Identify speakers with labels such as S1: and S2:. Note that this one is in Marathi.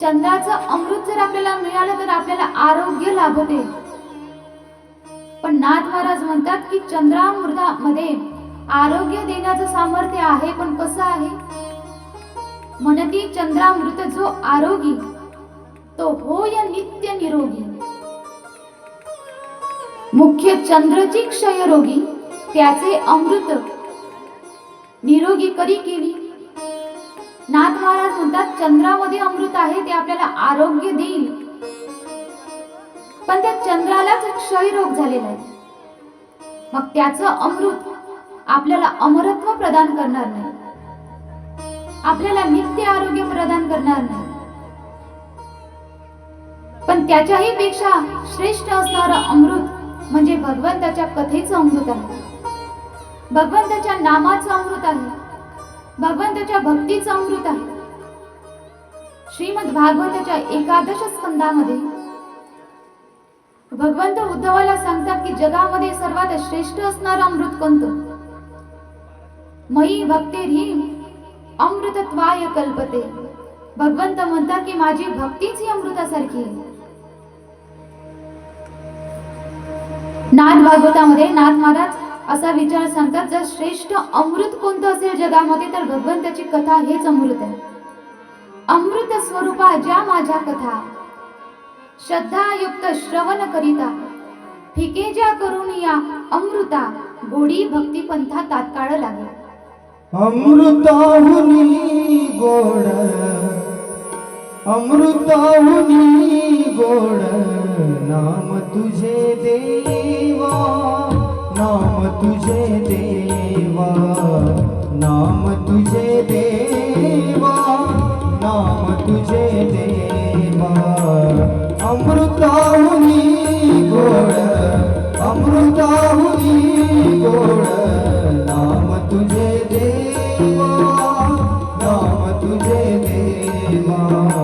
S1: चंद्राचं अमृत जर आपल्याला मिळालं तर आपल्याला आरोग्य लाभते. पण नाथ महाराज म्हणतात की चंद्रामृतामध्ये आरोग्य देण्याचं सामर्थ्य आहे, पण कसं आहे? म्हणती चंद्रामृत जो आरोगी तो होय नित्य निरोगी. मुख्य चंद्रची क्षयरोगी त्याचे अमृत निरोगी करी केली. नाथ महाराज म्हणतात चंद्रामध्ये अमृत आहे, ते आपल्याला आरोग्य देईल, पण त्या चंद्रालाच क्षयरोग झालेला आहे. मग त्याचं अमृत आपल्याला अमरत्व प्रदान करणार नाही, आपल्याला नित्य आरोग्य प्रदान करणार नाही. पण त्याच्याही पेक्षा श्रेष्ठ असणारं अमृत म्हणजे भगवंताच्या कथेचं अमृत आहे, भगवंताच्या नामाचं अमृत आहे, भगवंताच्या भक्तीचं अमृत आहे. श्रीमद भागवताच्या 11 स्कंदामध्ये भगवंत उद्धवाला सांगतात की जगामध्ये सर्वात श्रेष्ठ असणारं अमृत कोणतं? मयी भक्तेर्हि अमृतत्वाय कल्पते. भगवंत म्हणतात की माझी भक्तीच ही अमृतासारखी आहे. नाथ भागवतामध्ये नाथ महाराज असा विचार सांगतात, जर श्रेष्ठ अमृत कोणतं असेल जगामध्ये तर भगवंताची कथा हेच अमृत आहे. अमृत स्वरूपा ज्या माझ्या कथा श्रद्धायुक्त श्रवण करिता फिके ज्या करून या अमृता गोडी भक्ती पंथा तात्काळ लागे.
S2: अमृताहुनी गोड अमृताहुनी गोड नाम तुझे देवा, नाम तुझे देवा, नाम तुझे देवा, नाम तुझे देवा. अमृताहुनी गोड अमृताहुनी गोड नाम तुझे देवा, नाम तुझे देवा.